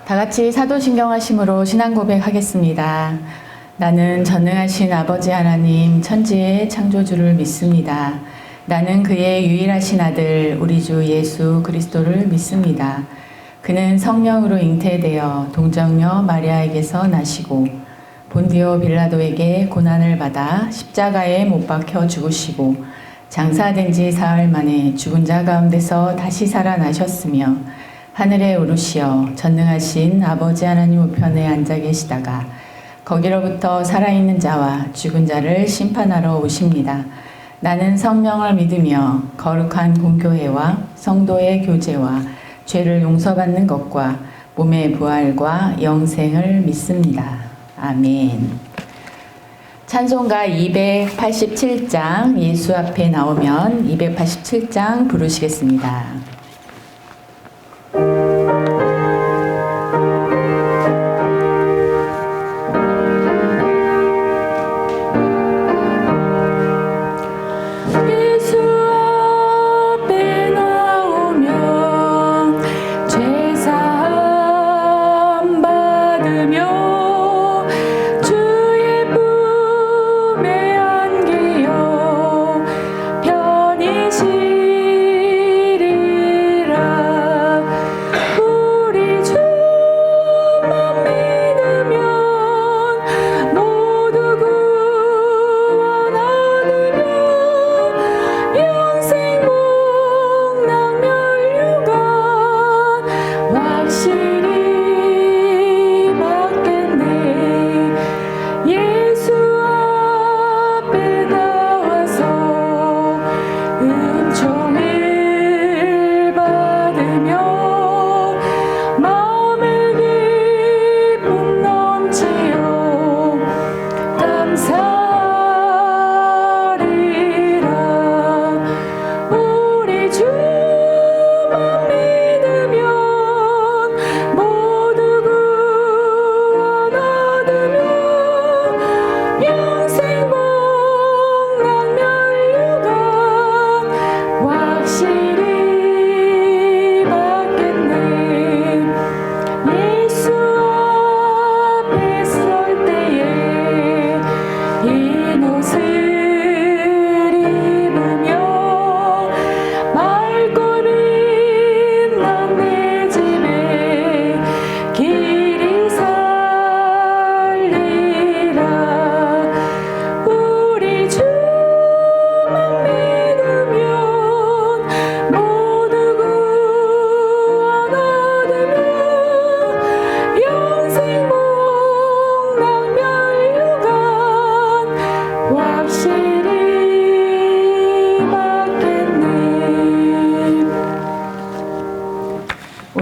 다 같이 사도신경하심으로 신앙 고백하겠습니다. 나는 전능하신 아버지 하나님 천지의 창조주를 믿습니다. 나는 그의 유일하신 아들 우리 주 예수 그리스도를 믿습니다. 그는 성령으로 잉태되어 동정녀 마리아에게서 나시고 본디오 빌라도에게 고난을 받아 십자가에 못 박혀 죽으시고 장사된 지 사흘 만에 죽은 자 가운데서 다시 살아나셨으며 하늘에 오르시어 전능하신 아버지 하나님 우편에 앉아 계시다가 거기로부터 살아있는 자와 죽은 자를 심판하러 오십니다. 나는 성령을 믿으며 거룩한 공교회와 성도의 교제와 죄를 용서받는 것과 몸의 부활과 영생을 믿습니다. 아멘. 찬송가 287장 예수 앞에 나오면 287장 부르시겠습니다.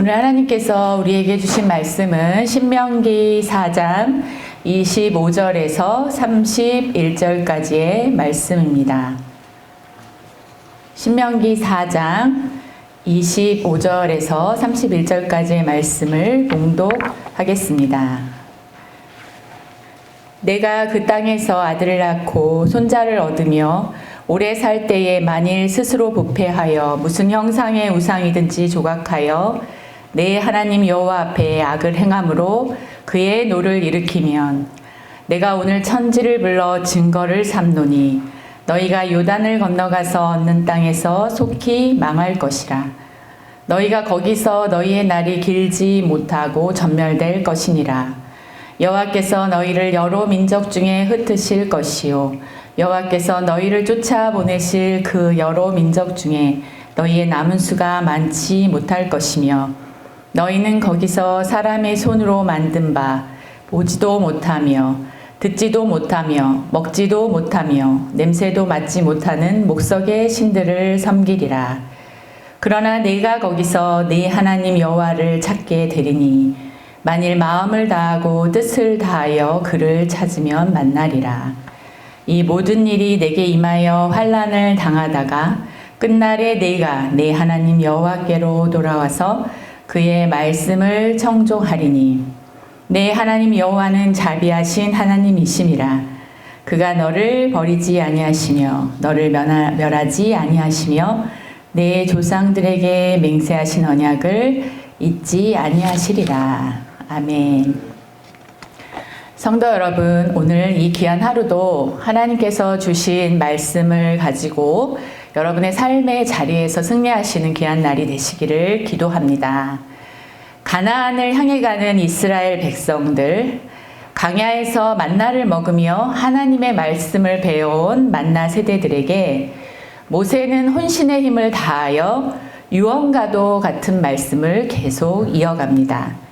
오늘 하나님께서 우리에게 주신 말씀은 신명기 4장 25절에서 31절까지의 말씀입니다. 신명기 4장 25절에서 31절까지의 말씀을 봉독하겠습니다. 내가 그 땅에서 아들을 낳고 손자를 얻으며 오래 살 때에 만일 스스로 부패하여 무슨 형상의 우상이든지 조각하여 내 하나님 여호와 앞에 악을 행함으로 그의 노를 일으키면 내가 오늘 천지를 불러 증거를 삼노니 너희가 요단을 건너가서 얻는 땅에서 속히 망할 것이라. 너희가 거기서 너희의 날이 길지 못하고 전멸될 것이니라. 여호와께서 너희를 여러 민족 중에 흩으실 것이요 여호와께서 너희를 쫓아 보내실 그 여러 민족 중에 너희의 남은 수가 많지 못할 것이며 너희는 거기서 사람의 손으로 만든 바 보지도 못하며 듣지도 못하며 먹지도 못하며 냄새도 맡지 못하는 목석의 신들을 섬기리라. 그러나 내가 거기서 네 하나님 여호와를 찾게 되리니 만일 마음을 다하고 뜻을 다하여 그를 찾으면 만나리라. 이 모든 일이 내게 임하여 환난을 당하다가 끝날에 내가 내 하나님 여호와께로 돌아와서 그의 말씀을 청종하리니 내 하나님 여호와는 자비하신 하나님이심이라. 그가 너를 버리지 아니하시며 너를 멸하지 아니하시며 내 조상들에게 맹세하신 언약을 잊지 아니하시리라. 아멘. 성도 여러분, 오늘 이 귀한 하루도 하나님께서 주신 말씀을 가지고 여러분의 삶의 자리에서 승리하시는 귀한 날이 되시기를 기도합니다. 가나안을 향해 가는 이스라엘 백성들, 광야에서 만나를 먹으며 하나님의 말씀을 배워온 만나 세대들에게 모세는 혼신의 힘을 다하여 유언과도 같은 말씀을 계속 이어갑니다.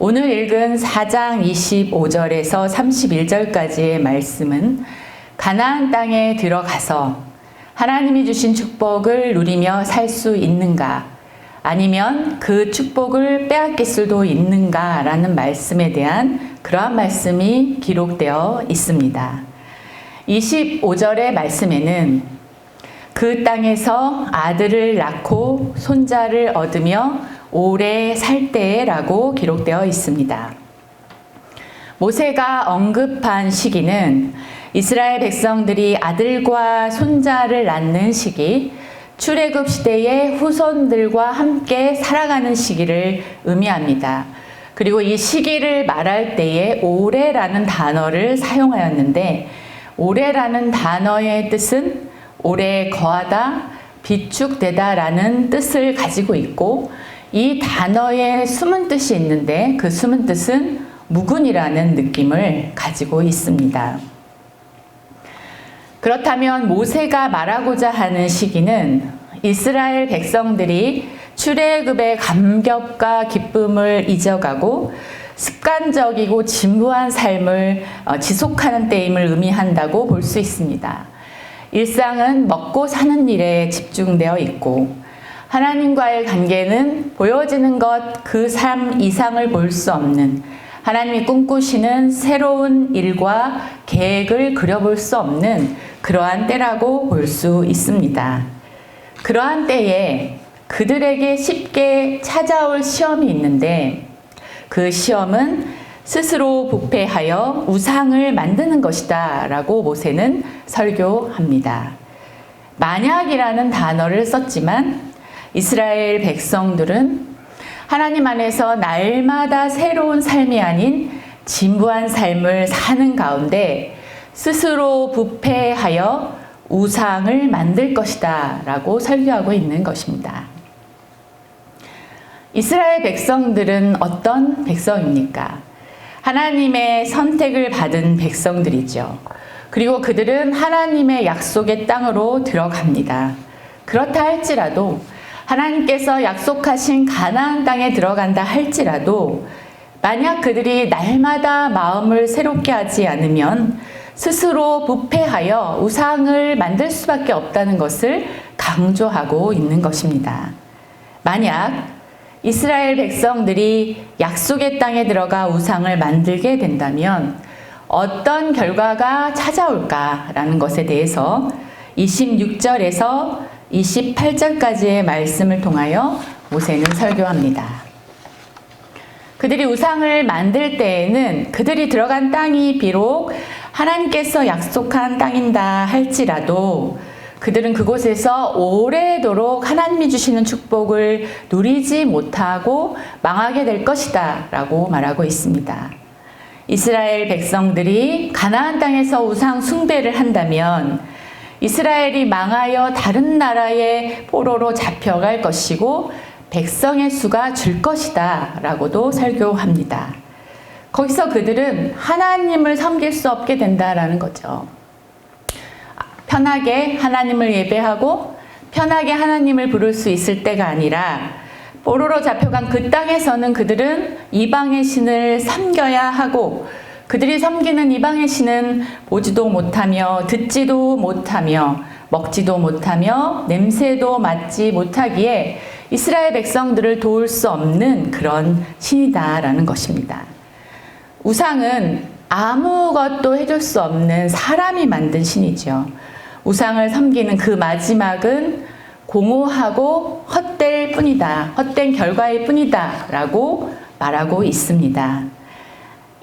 오늘 읽은 4장 25절에서 31절까지의 말씀은 가나안 땅에 들어가서 하나님이 주신 축복을 누리며 살 수 있는가, 아니면 그 축복을 빼앗길 수도 있는가 라는 말씀에 대한 그러한 말씀이 기록되어 있습니다. 25절의 말씀에는 그 땅에서 아들을 낳고 손자를 얻으며 오래 살 때라고 기록되어 있습니다. 모세가 언급한 시기는 이스라엘 백성들이 아들과 손자를 낳는 시기, 출애굽 시대의 후손들과 함께 살아가는 시기를 의미합니다. 그리고 이 시기를 말할 때에 오래라는 단어를 사용하였는데, 오래라는 단어의 뜻은 오래 거하다, 비축되다 라는 뜻을 가지고 있고, 이 단어에 숨은 뜻이 있는데 그 숨은 뜻은 묵은이라는 느낌을 가지고 있습니다. 그렇다면 모세가 말하고자 하는 시기는 이스라엘 백성들이 출애굽의 감격과 기쁨을 잊어가고 습관적이고 진부한 삶을 지속하는 때임을 의미한다고 볼 수 있습니다. 일상은 먹고 사는 일에 집중되어 있고 하나님과의 관계는 보여지는 것 그 삶 이상을 볼 수 없는, 하나님이 꿈꾸시는 새로운 일과 계획을 그려볼 수 없는 그러한 때라고 볼 수 있습니다. 그러한 때에 그들에게 쉽게 찾아올 시험이 있는데, 그 시험은 스스로 부패하여 우상을 만드는 것이다 라고 모세는 설교합니다. 만약이라는 단어를 썼지만 이스라엘 백성들은 하나님 안에서 날마다 새로운 삶이 아닌 진부한 삶을 사는 가운데 스스로 부패하여 우상을 만들 것이다 라고 설교하고 있는 것입니다. 이스라엘 백성들은 어떤 백성입니까? 하나님의 선택을 받은 백성들이죠. 그리고 그들은 하나님의 약속의 땅으로 들어갑니다. 그렇다 할지라도, 하나님께서 약속하신 가나안 땅에 들어간다 할지라도 만약 그들이 날마다 마음을 새롭게 하지 않으면 스스로 부패하여 우상을 만들 수밖에 없다는 것을 강조하고 있는 것입니다. 만약 이스라엘 백성들이 약속의 땅에 들어가 우상을 만들게 된다면 어떤 결과가 찾아올까라는 것에 대해서 26절에서 28절까지의 말씀을 통하여 모세는 설교합니다. 그들이 우상을 만들 때에는 그들이 들어간 땅이 비록 하나님께서 약속한 땅인다 할지라도 그들은 그곳에서 오래도록 하나님이 주시는 축복을 누리지 못하고 망하게 될 것이다 라고 말하고 있습니다. 이스라엘 백성들이 가나안 땅에서 우상 숭배를 한다면 이스라엘이 망하여 다른 나라의 포로로 잡혀갈 것이고 백성의 수가 줄 것이다 라고도 설교합니다. 거기서 그들은 하나님을 섬길 수 없게 된다라는 거죠. 편하게 하나님을 예배하고 편하게 하나님을 부를 수 있을 때가 아니라 포로로 잡혀간 그 땅에서는 그들은 이방의 신을 섬겨야 하고, 그들이 섬기는 이방의 신은 보지도 못하며 듣지도 못하며 먹지도 못하며 냄새도 맡지 못하기에 이스라엘 백성들을 도울 수 없는 그런 신이다라는 것입니다. 우상은 아무것도 해줄 수 없는 사람이 만든 신이죠. 우상을 섬기는 그 마지막은 공허하고 헛될 뿐이다, 헛된 결과일 뿐이다 라고 말하고 있습니다.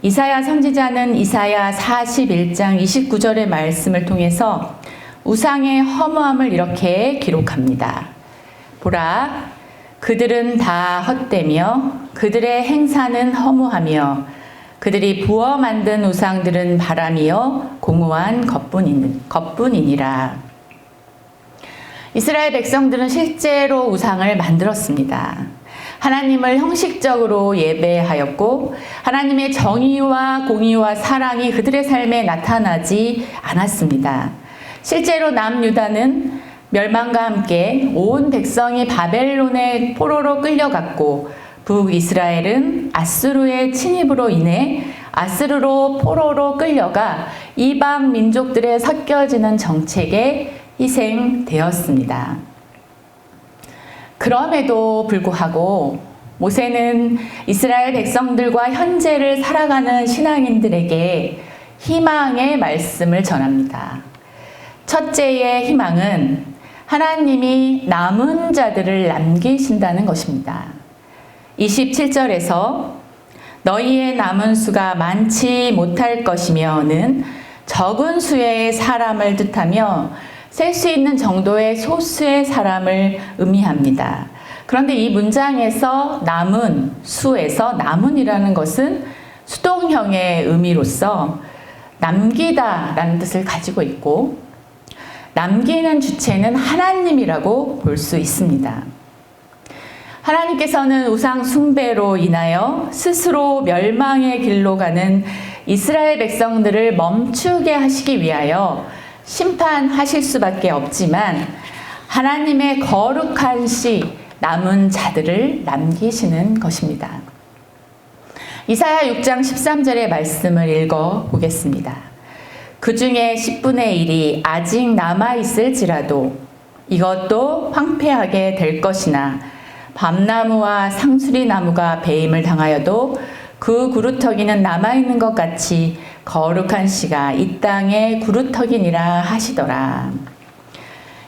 이사야 선지자는 이사야 41장 29절의 말씀을 통해서 우상의 허무함을 이렇게 기록합니다. 보라, 그들은 다 헛되며 그들의 행사는 허무하며 그들이 부어 만든 우상들은 바람이요 공허한 것뿐이니라. 이스라엘 백성들은 실제로 우상을 만들었습니다. 하나님을 형식적으로 예배하였고 하나님의 정의와 공의와 사랑이 그들의 삶에 나타나지 않았습니다. 실제로 남유다는 멸망과 함께 온 백성이 바벨론의 포로로 끌려갔고 북이스라엘은 아수르의 침입으로 인해 아수르로 포로로 끌려가 이방 민족들에 섞여지는 정책에 희생되었습니다. 그럼에도 불구하고 모세는 이스라엘 백성들과 현재를 살아가는 신앙인들에게 희망의 말씀을 전합니다. 첫째의 희망은 하나님이 남은 자들을 남기신다는 것입니다. 27절에서 너희의 남은 수가 많지 못할 것이며는 적은 수의 사람을 뜻하며 셀 수 있는 정도의 소수의 사람을 의미합니다. 그런데 이 문장에서 남은 수에서 남은이라는 것은 수동형의 의미로서 남기다라는 뜻을 가지고 있고 남기는 주체는 하나님이라고 볼 수 있습니다. 하나님께서는 우상 숭배로 인하여 스스로 멸망의 길로 가는 이스라엘 백성들을 멈추게 하시기 위하여 심판하실 수밖에 없지만 하나님의 거룩한 시 남은 자들을 남기시는 것입니다. 이사야 6장 13절의 말씀을 읽어 보겠습니다. 그 중에 10분의 1이 아직 남아있을지라도 이것도 황폐하게 될 것이나 밤나무와 상수리나무가 배임을 당하여도 그 구루터기는 남아있는 것 같이 거룩한 씨가 이 땅의 구루터기니라 하시더라.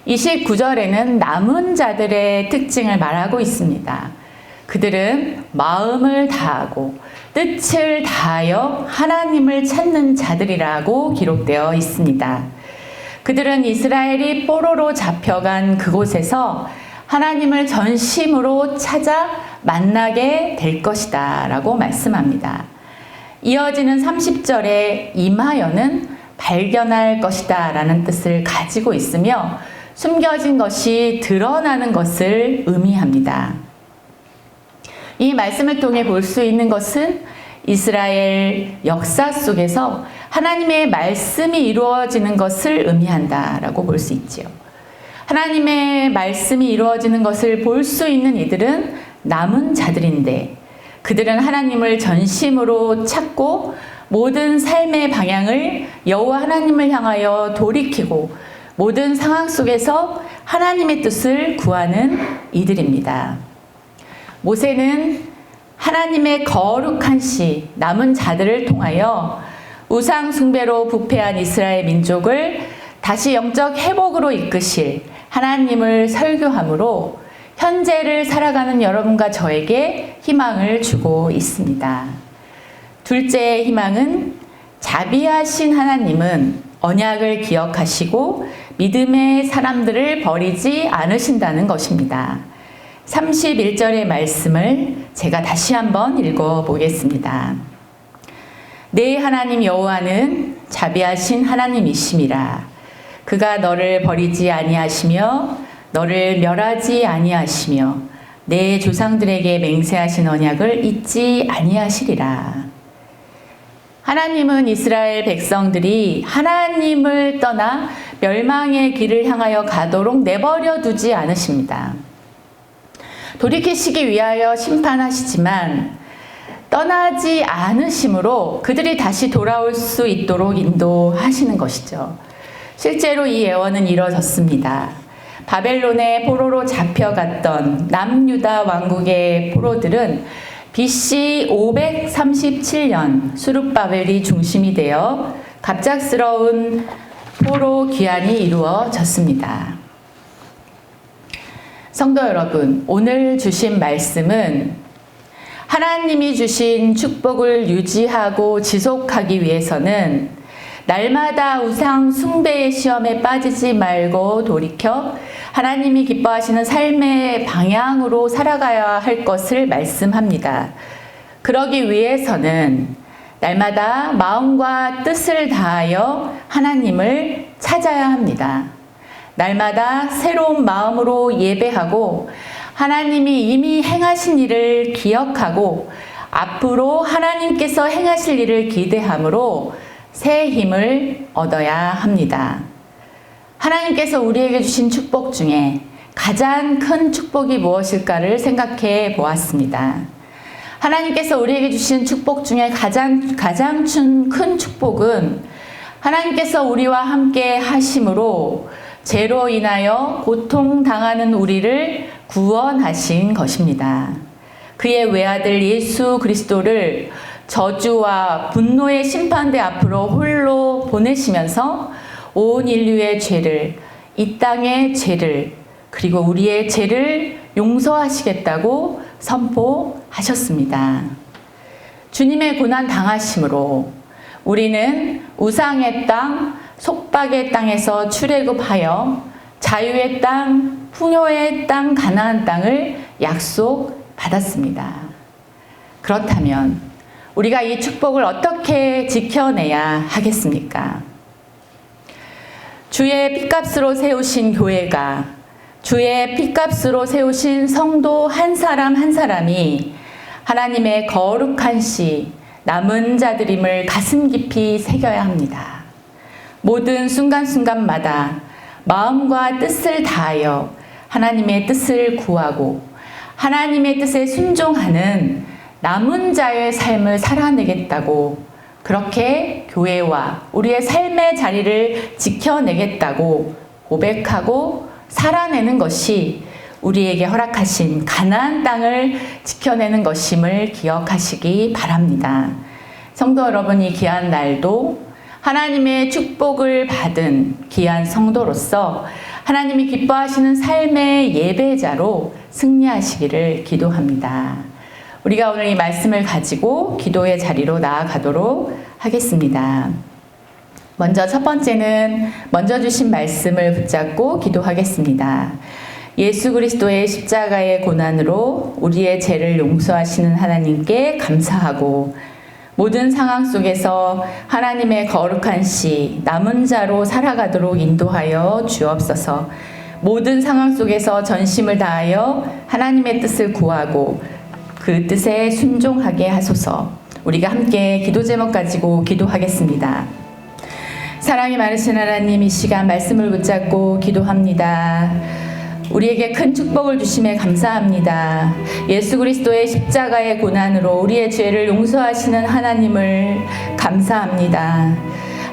29절에는 남은 자들의 특징을 말하고 있습니다. 그들은 마음을 다하고 뜻을 다하여 하나님을 찾는 자들이라고 기록되어 있습니다. 그들은 이스라엘이 포로로 잡혀간 그곳에서 하나님을 전심으로 찾아 만나게 될 것이다 라고 말씀합니다. 이어지는 30절에 임하여는 발견할 것이다 라는 뜻을 가지고 있으며 숨겨진 것이 드러나는 것을 의미합니다. 이 말씀을 통해 볼 수 있는 것은 이스라엘 역사 속에서 하나님의 말씀이 이루어지는 것을 의미한다라고 볼 수 있지요. 하나님의 말씀이 이루어지는 것을 볼 수 있는 이들은 남은 자들인데 그들은 하나님을 전심으로 찾고 모든 삶의 방향을 여호와 하나님을 향하여 돌이키고 모든 상황 속에서 하나님의 뜻을 구하는 이들입니다. 모세는 하나님의 거룩한 시 남은 자들을 통하여 우상 숭배로 부패한 이스라엘 민족을 다시 영적 회복으로 이끄실 하나님을 설교함으로 현재를 살아가는 여러분과 저에게 희망을 주고 있습니다. 둘째의 희망은 자비하신 하나님은 언약을 기억하시고 믿음의 사람들을 버리지 않으신다는 것입니다. 31절의 말씀을 제가 다시 한번 읽어보겠습니다. 내 하나님 여호와는 자비하신 하나님이심이라. 그가 너를 버리지 아니하시며 너를 멸하지 아니하시며 내 조상들에게 맹세하신 언약을 잊지 아니하시리라. 하나님은 이스라엘 백성들이 하나님을 떠나 멸망의 길을 향하여 가도록 내버려 두지 않으십니다. 돌이키시기 위하여 심판하시지만 떠나지 않으심으로 그들이 다시 돌아올 수 있도록 인도하시는 것이죠. 실제로 이 예언은 이루어졌습니다. 바벨론의 포로로 잡혀갔던 남유다 왕국의 포로들은 BC 537년 수룹바벨이 중심이 되어 갑작스러운 포로 귀환이 이루어졌습니다. 성도 여러분, 오늘 주신 말씀은 하나님이 주신 축복을 유지하고 지속하기 위해서는 날마다 우상 숭배의 시험에 빠지지 말고 돌이켜 하나님이 기뻐하시는 삶의 방향으로 살아가야 할 것을 말씀합니다. 그러기 위해서는 날마다 마음과 뜻을 다하여 하나님을 찾아야 합니다. 날마다 새로운 마음으로 예배하고 하나님이 이미 행하신 일을 기억하고 앞으로 하나님께서 행하실 일을 기대함으로 새 힘을 얻어야 합니다. 하나님께서 우리에게 주신 축복 중에 가장 큰 축복이 무엇일까를 생각해 보았습니다. 하나님께서 우리에게 주신 축복 중에 가장 큰 축복은 하나님께서 우리와 함께 하심으로 죄로 인하여 고통당하는 우리를 구원하신 것입니다. 그의 외아들 예수 그리스도를 저주와 분노의 심판대 앞으로 홀로 보내시면서 온 인류의 죄를, 이 땅의 죄를, 그리고 우리의 죄를 용서하시겠다고 선포하셨습니다. 주님의 고난 당하심으로 우리는 우상의 땅, 속박의 땅에서 출애굽하여 자유의 땅, 풍요의 땅, 가나안 땅을 약속받았습니다. 그렇다면 우리가 이 축복을 어떻게 지켜내야 하겠습니까? 주의 핏값으로 세우신 교회가, 주의 핏값으로 세우신 성도 한 사람 한 사람이 하나님의 거룩한 시, 남은 자들임을 가슴 깊이 새겨야 합니다. 모든 순간순간마다 마음과 뜻을 다하여 하나님의 뜻을 구하고 하나님의 뜻에 순종하는 남은 자의 삶을 살아내겠다고, 그렇게 교회와 우리의 삶의 자리를 지켜내겠다고 고백하고 살아내는 것이 우리에게 허락하신 가나안 땅을 지켜내는 것임을 기억하시기 바랍니다. 성도 여러분, 이 귀한 날도 하나님의 축복을 받은 귀한 성도로서 하나님이 기뻐하시는 삶의 예배자로 승리하시기를 기도합니다. 우리가 오늘 이 말씀을 가지고 기도의 자리로 나아가도록 하겠습니다. 먼저 첫 번째는 먼저 주신 말씀을 붙잡고 기도하겠습니다. 예수 그리스도의 십자가의 고난으로 우리의 죄를 용서하시는 하나님께 감사하고, 모든 상황 속에서 하나님의 거룩한 시, 남은 자로 살아가도록 인도하여 주옵소서. 모든 상황 속에서 전심을 다하여 하나님의 뜻을 구하고 그 뜻에 순종하게 하소서. 우리가 함께 기도 제목 가지고 기도하겠습니다. 사랑이 많으신 하나님, 이 시간 말씀을 붙잡고 기도합니다. 우리에게 큰 축복을 주심에 감사합니다. 예수 그리스도의 십자가의 고난으로 우리의 죄를 용서하시는 하나님을 감사합니다.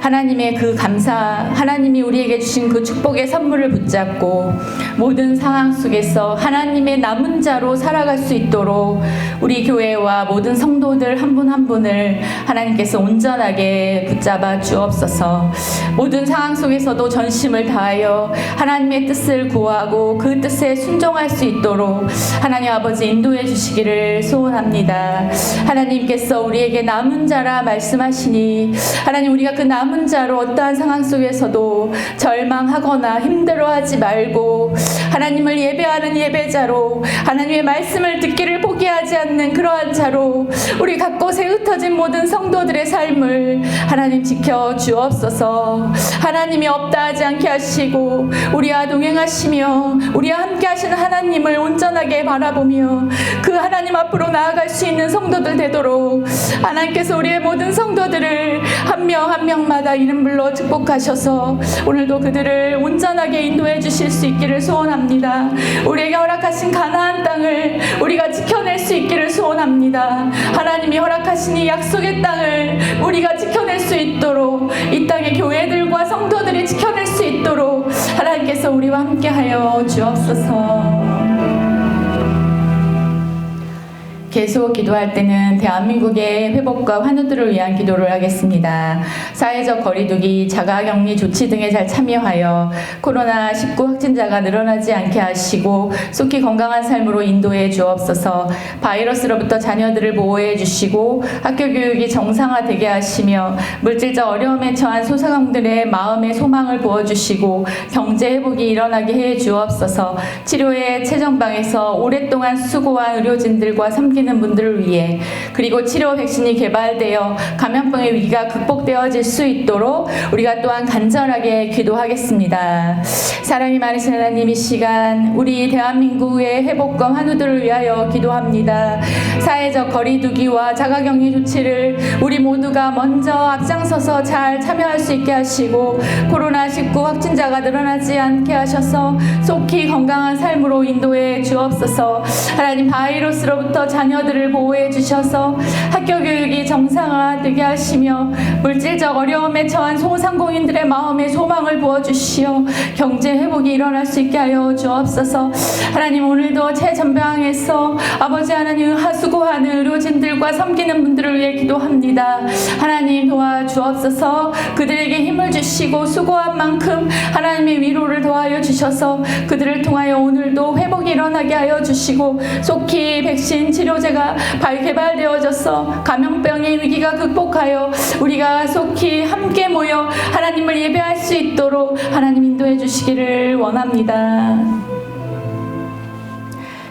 하나님의 그 하나님이 우리에게 주신 그 축복의 선물을 붙잡고 모든 상황 속에서 하나님의 남은 자로 살아갈 수 있도록 우리 교회와 모든 성도들 한 분 한 분을 하나님께서 온전하게 붙잡아 주옵소서. 모든 상황 속에서도 전심을 다하여 하나님의 뜻을 구하고 그 뜻에 순종할 수 있도록 하나님 아버지 인도해 주시기를 소원합니다. 하나님께서 우리에게 남은 자라 말씀하시니 하나님, 우리가 그 남은 자로 어떠한 상황 속에서도 절망하거나 힘들어하지 말고 하나님을 예배하는 예배자로, 하나님의 말씀을 듣기를 포기하지 않는 그러한 자로 우리 각곳에 흩어진 모든 성도들의 삶을 하나님 지켜 주옵소서. 하나님이 없다 하지 않게 하시고 우리와 동행하시며 우리와 함께 하시는 하나님을 온전하게 바라보며 그 하나님 앞으로 나아갈 수 있는 성도들 되도록 하나님께서 우리의 모든 성도들을 한 명 한 명마다 이름 불러 축복하셔서 오늘도 그들을 온전하게 인도해 주실 수 있기를 소원합니다. 우리에게 허락하신 가나안 땅을 우리가 지켜낼 수 있기를 소원합니다. 하나님이 허락하신 이 약속의 땅을 우리가 지켜낼 수 있도록, 이 땅의 교회들과 성도들이 지켜낼 수 있도록 하나님께서 우리와 함께하여 주옵소서. 계속 기도할 때는 대한민국의 회복과 환우들을 위한 기도를 하겠습니다. 사회적 거리두기, 자가격리 조치 등에 잘 참여하여 코로나19 확진자가 늘어나지 않게 하시고 속히 건강한 삶으로 인도해 주옵소서. 바이러스로부터 자녀들을 보호해 주시고 학교 교육이 정상화되게 하시며 물질적 어려움에 처한 소상공인들의 마음의 소망을 부어주시고 경제 회복이 일어나게 해 주옵소서. 치료의 최전방에서 오랫동안 수고한 의료진들과 섬기는 분들을 위해 그리고 치료 백신이 개발되어 감염병의 위기가 극복되어질 수 있도록 우리가 또한 간절하게 기도하겠습니다. 사랑이 많으신 하나님, 이 시간 우리 대한민국의 회복과 환우들을 위하여 기도합니다. 사회적 거리두기와 자가격리 조치를 우리 모두가 먼저 앞장서서 잘 참여할 수 있게 하시고 코로나19 확진자가 늘어나지 않게 하셔서 속히 건강한 삶으로 인도해 주옵소서. 하나님, 바이러스로부터 자녀들을 보호해 주셔서 학교 교육이 정상화되게 하시며 물질적 어려움에 처한 소상공인들의 마음에 소망을 부어주시어 경제 회복이 일어날 수 있게 하여 주옵소서. 하나님, 오늘도 최전방에서 아버지 하나님 수고하는 의료진들과 섬기는 분들을 위해 기도합니다. 하나님, 도와주옵소서. 그들에게 힘을 주시고 수고한 만큼 하나님의 위로를 더하여 주셔서 그들을 통하여 오늘도 회복이 일어나게 하여 주시고 속히 백신 치료제가 개발되어져서 감염병의 위기가 극복하여 우리가 속히 함께 모여 하나님을 예배할 수 있도록 하나님 인도해 주시기를 원합니다.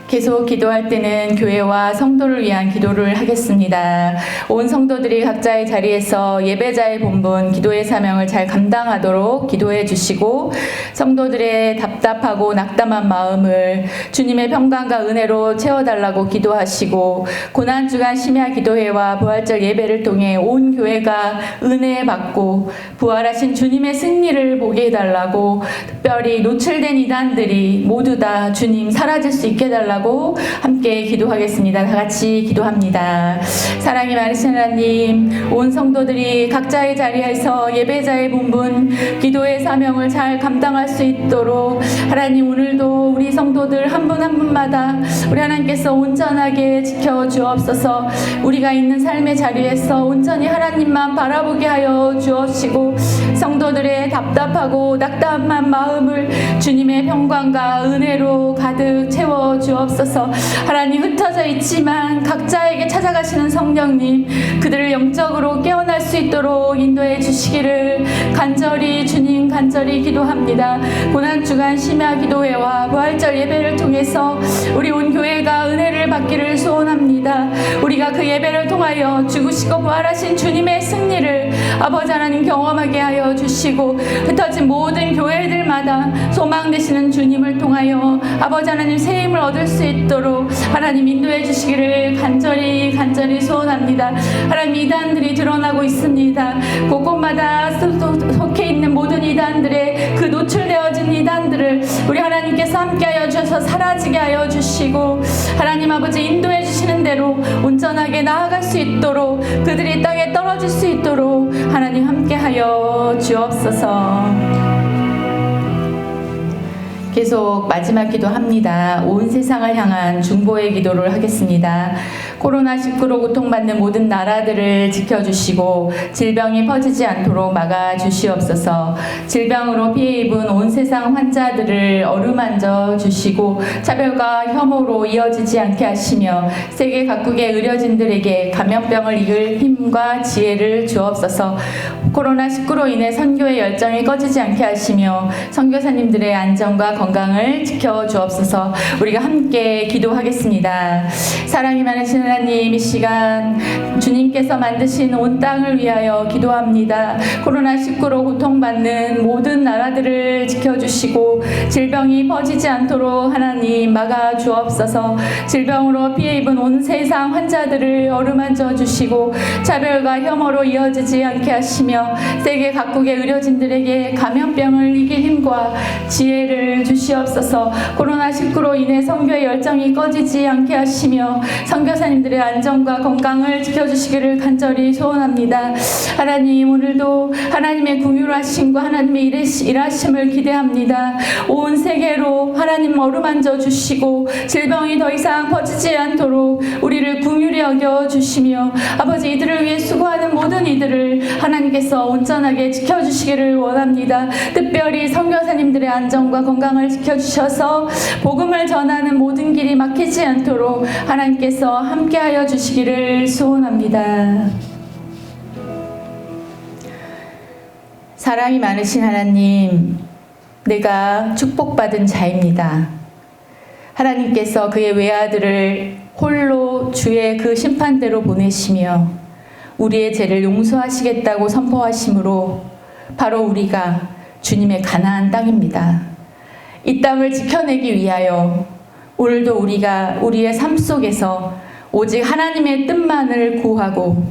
계속 기도할 때는 교회와 성도를 위한 기도를 하겠습니다. 온 성도들이 각자의 자리에서 예배자의 본분, 기도의 사명을 잘 감당하도록 기도해 주시고 성도들의 답답하고 낙담한 마음을 주님의 평강과 은혜로 채워달라고 기도하시고 고난주간 심야 기도회와 부활절 예배를 통해 온 교회가 은혜 받고 부활하신 주님의 승리를 보게 해달라고, 특별히 노출된 이단들이 모두 다 주님 사라질 수 있게 해달라고 함께 기도하겠습니다. 다 같이 기도합니다. 사랑이 많으신 하나님, 온 성도들이 각자의 자리에서 예배자의 본분, 기도의 사명을 잘 감당할 수 있도록 하나님, 오늘도 우리 성도들 한 분 한 분마다 우리 하나님께서 온전하게 지켜주옵소서. 우리가 있는 삶의 자리에서 온전히 하나님만 바라보게 하여 주옵시고 성도들의 답답하고 낙담한 마음을 주님의 평강과 은혜로 가득 채워 주옵소서. 하나님, 흩어져 있지만 각자에게 찾아가시는 성령님, 그들을 영적으로 깨어날 수 있도록 인도해 주시기를 간절히 주님 간절히 기도합니다. 고난주간 심야 기도회와 부활절 예배를 통해서 우리 온 교회가 은혜를 받기를 소원합니다. 우리가 그 예배를 통하여 죽으시고 부활하신 주님의 승리를 아버지 하나님 경험하게 하여 주시고 흩어진 모든 교회들마다 소망 되시는 주님을 통하여 아버지 하나님 새 힘을 얻을 수 있도록 하나님 인도해 주시기를 간절히 소원합니다. 하나님, 이단들이 드러나고 있습니다. 곳곳마다 속해 있는 모든 이단들의 그 노출되어진 이단들을 우리 하나님께서 함께하여 주셔서 사라지게 하여 주시고 하나님 아버지 인도해 주시는 대로 온전하게 나아갈 수 있도록 그들이 땅에 떨어질 수 있도록 하나님 함께하여 주옵소서. 계속 마지막 기도합니다. 온 세상을 향한 중보의 기도를 하겠습니다. 코로나19로 고통받는 모든 나라들을 지켜주시고 질병이 퍼지지 않도록 막아주시옵소서. 질병으로 피해 입은 온 세상 환자들을 어루만져 주시고 차별과 혐오로 이어지지 않게 하시며 세계 각국의 의료진들에게 감염병을 이길 힘과 지혜를 주옵소서. 코로나19로 인해 선교의 열정이 꺼지지 않게 하시며 선교사님들의 안전과 건강을 지켜주옵소서. 우리가 함께 기도하겠습니다. 사랑이 많으신 하나님, 이 시간 주님께서 만드신 온 땅을 위하여 기도합니다. 코로나19로 고통받는 모든 나라들을 지켜주시고 질병이 퍼지지 않도록 하나님 막아주옵소서. 질병으로 피해 입은 온 세상 환자들을 어루만져 주시고 차별과 혐오로 이어지지 않게 하시며 세계 각국의 의료진들에게 감염병을 이길 힘과 지혜를 주시옵소서. 코로나19로 인해 선교의 열정이 꺼지지 않게 하시며 선교사님들 선교사님들의 안전과 건강을 지켜주시기를 간절히 소원합니다. 하나님, 오늘도 하나님의 긍휼하심과 하나님의 일하심을 기대합니다. 온 세계로 하나님 어루만져 주시고 질병이 더 이상 퍼지지 않도록 우리를 긍휼히 여겨 주시며 아버지, 이들을 위해 수고하는 모든 이들을 하나님께서 온전하게 지켜주시기를 원합니다. 특별히 선교사님들의 안전과 건강을 지켜주셔서 복음을 전하는 모든 길이 막히지 않도록 하나님께서 함께하여 주시기를 소원합니다. 사랑이 많으신 하나님, 내가 축복받은 자입니다. 하나님께서 그의 외아들을 홀로 주의 그 심판대로 보내시며 우리의 죄를 용서하시겠다고 선포하심으로 바로 우리가 주님의 가나안 땅입니다. 이 땅을 지켜내기 위하여 오늘도 우리가 우리의 삶 속에서 오직 하나님의 뜻만을 구하고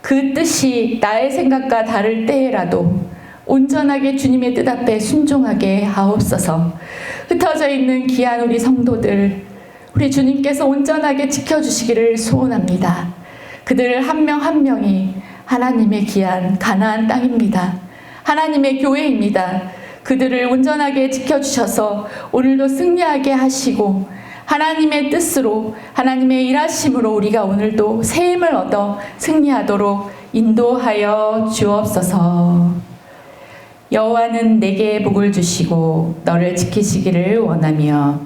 그 뜻이 나의 생각과 다를 때에라도 온전하게 주님의 뜻 앞에 순종하게 하옵소서. 흩어져 있는 귀한 우리 성도들, 우리 주님께서 온전하게 지켜주시기를 소원합니다. 그들 한 명 한 명이 하나님의 귀한 가나안 땅입니다. 하나님의 교회입니다. 그들을 온전하게 지켜주셔서 오늘도 승리하게 하시고 하나님의 뜻으로 하나님의 일하심으로 우리가 오늘도 새 힘을 얻어 승리하도록 인도하여 주옵소서. 여호와는 내게 복을 주시고 너를 지키시기를 원하며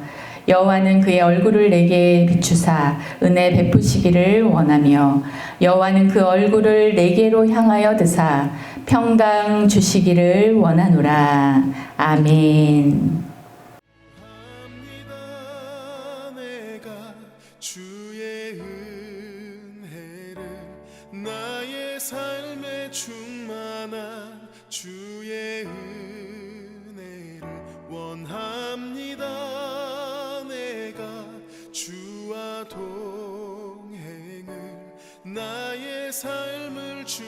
여호와는 그의 얼굴을 내게 비추사 은혜 베푸시기를 원하며 여호와는 그 얼굴을 내게로 향하여 드사 평강 주시기를 원하노라. 아멘. 내가 주의 은혜를 나의 삶에 충만한 주의 은혜를 원합니다. 내가 주와 동행을 나의 삶을 주